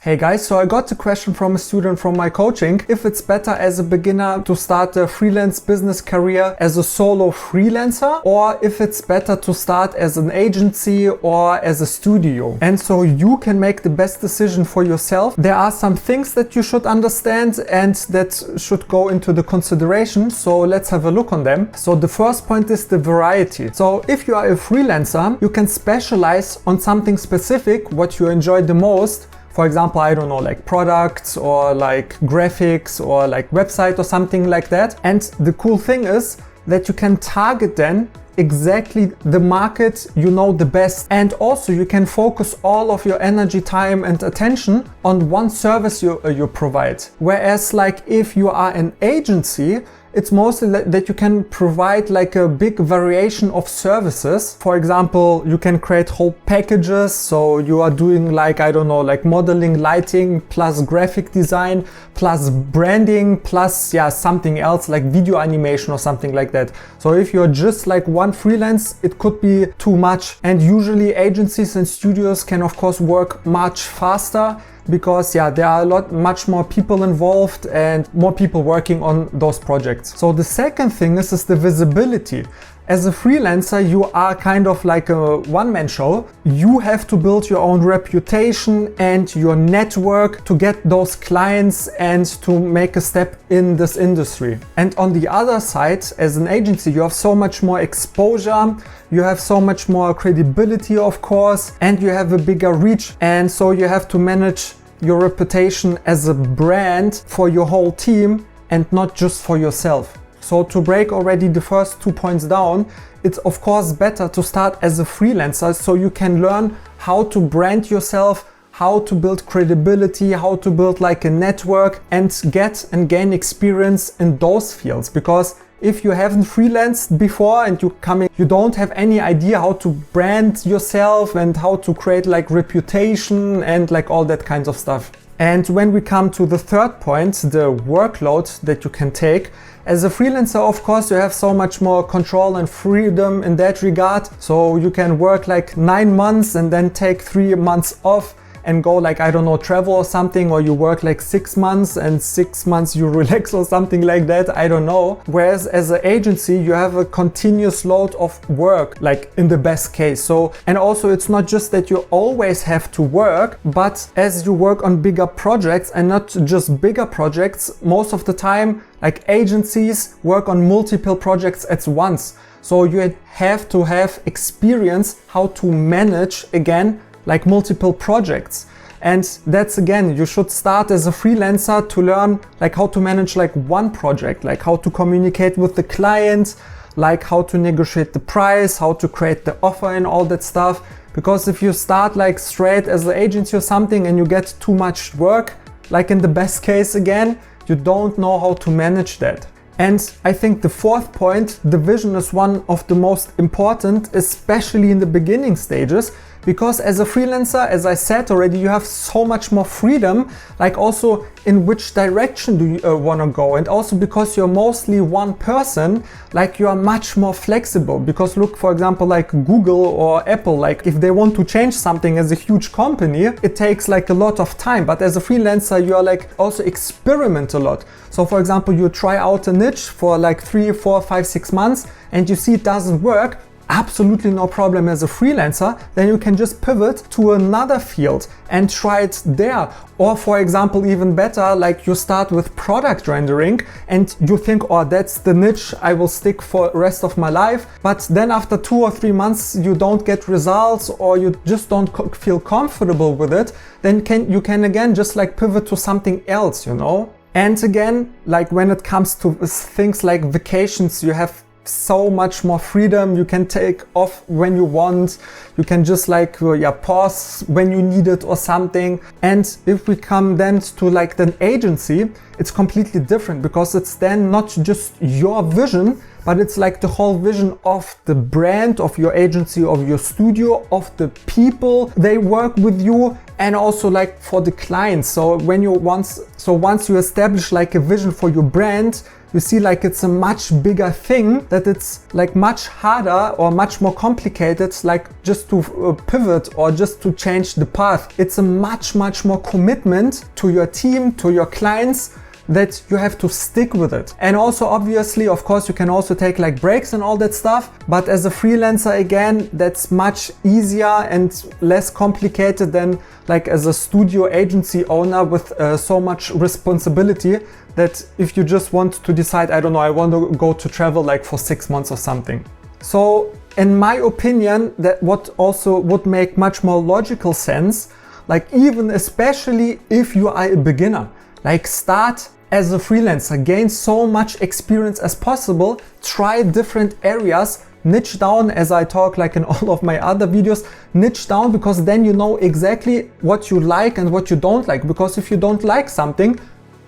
Hey guys, so I got a question from a student from my coaching if it's better as a beginner to start a freelance business career as a solo freelancer or if it's better to start as an agency or as a studio. And so you can make the best decision for yourself. There are some things that you should understand and that should go into the consideration. So let's have a look on them. So the first point is the variety. So if you are a freelancer, you can specialize on something specific, what you enjoy the most. For example, I don't know, like products or like graphics or like website or something like that. And the cool thing is that you can target then exactly the market you know the best. And also you can focus all of your energy, time and attention on one service you provide. Whereas like if you are an agency, it's mostly that you can provide like a big variation of services. For example, you can create whole packages. So you are doing like, I don't know, like modeling, lighting, plus graphic design, plus branding, plus something else like video animation or something like that. So if you're just like one freelance, it could be too much. And usually agencies and studios can of course work much faster, because there are much more people involved and more people working on those projects. So the second thing is the visibility. As a freelancer, you are kind of like a one-man show. You have to build your own reputation and your network to get those clients and to make a step in this industry. And on the other side, as an agency, you have so much more exposure, you have so much more credibility, of course, and you have a bigger reach. And so you have to manage your reputation as a brand for your whole team and not just for yourself. So to break already the first 2 points down, it's of course better to start as a freelancer so you can learn how to brand yourself, how to build credibility, how to build like a network and get and gain experience in those fields. Because if you haven't freelanced before and you don't have any idea how to brand yourself and how to create like reputation and like all that kinds of stuff. And when we come to the third point, the workload that you can take, as a freelancer, of course, you have so much more control and freedom in that regard. So you can work like 9 months and then take 3 months off and go like, I don't know, travel or something, or you work like 6 months and 6 months you relax or something like that, I don't know. Whereas as an agency, you have a continuous load of work, like in the best case. So, and also it's not just that you always have to work, but as you work on bigger projects and not just bigger projects, most of the time, like agencies work on multiple projects at once. So you have to have experience how to manage again like multiple projects. And that's again, you should start as a freelancer to learn like how to manage like one project, like how to communicate with the client, like how to negotiate the price, how to create the offer and all that stuff. Because if you start like straight as an agency or something and you get too much work, like in the best case again, you don't know how to manage that. And I think the fourth point, the vision is one of the most important, especially in the beginning stages. Because as a freelancer, as I said already, you have so much more freedom, like also in which direction do you want to go. And also because you're mostly one person, like you are much more flexible. Because look, for example, like Google or Apple, like if they want to change something as a huge company, it takes like a lot of time. But as a freelancer, you are like also experiment a lot. So for example, you try out a niche for like 3, 4, 5, 6 months and you see it doesn't work. Absolutely no problem as a freelancer, then you can just pivot to another field and try it there. Or for example, even better, like you start with product rendering and you think, oh, that's the niche I will stick for the rest of my life. But then after 2 or 3 months, you don't get results or you just don't feel comfortable with it. Then you can again just like pivot to something else, you know? And again, like when it comes to things like vacations, you have so much more freedom. You can take off when you want. You can just like pause when you need it or something. And if we come then to like an agency, it's completely different because it's then not just your vision, but it's like the whole vision of the brand, of your agency, of your studio, of the people they work with you, and also like for the clients. So once you establish like a vision for your brand, you see like it's a much bigger thing, that it's like much harder or much more complicated, like just to pivot or just to change the path. It's a much more commitment to your team, to your clients, that you have to stick with it. And also obviously, of course, you can also take like breaks and all that stuff, but as a freelancer, again, that's much easier and less complicated than like as a studio agency owner with so much responsibility, that if you just want to decide, I don't know, I want to go to travel like for 6 months or something. So in my opinion, that what also would make much more logical sense, like even especially if you are a beginner, like start as a freelancer, gain so much experience as possible, try different areas, niche down, as I talk like in all of my other videos, niche down, because then you know exactly what you like and what you don't like. Because if you don't like something,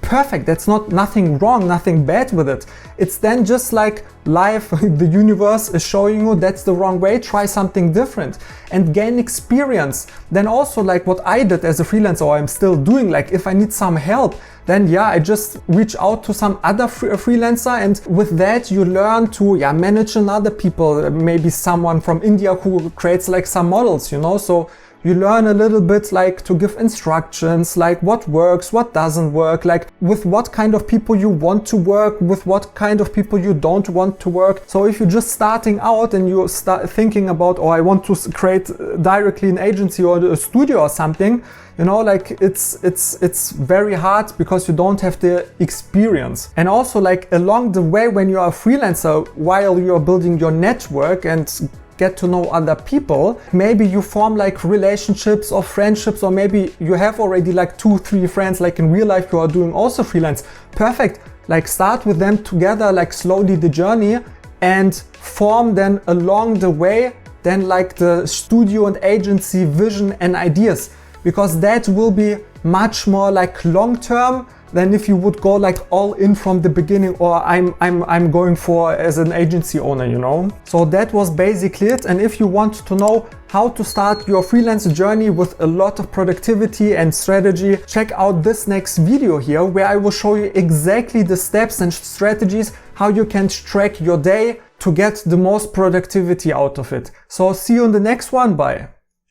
perfect, that's nothing wrong, nothing bad with it. It's then just like life, the universe is showing you that's the wrong way, try something different and gain experience. Then also like what I did as a freelancer, or I'm still doing, like if I need some help, then yeah, I just reach out to some other freelancer, and with that you learn to manage another people, maybe someone from India who creates like some models, you know, so you learn a little bit like to give instructions, like what works, what doesn't work, like with what kind of people you want to work, with what kind of people you don't want to work. So if you're just starting out and you start thinking about, oh, I want to create directly an agency or a studio or something, you know, like it's very hard because you don't have the experience. And also like along the way, when you are a freelancer, while you are building your network and get to know other people, maybe you form like relationships or friendships, or maybe you have already like 2-3 friends like in real life who are doing also freelance. Perfect, like start with them together, like slowly the journey, and form then along the way then like the studio and agency vision and ideas, because that will be much more like long term than if you would go like all in from the beginning, or I'm going for as an agency owner, you know. So that was basically it. And if you want to know how to start your freelance journey with a lot of productivity and strategy, check out this next video here, where I will show you exactly the steps and strategies how you can track your day to get the most productivity out of it. So see you in the next one. Bye.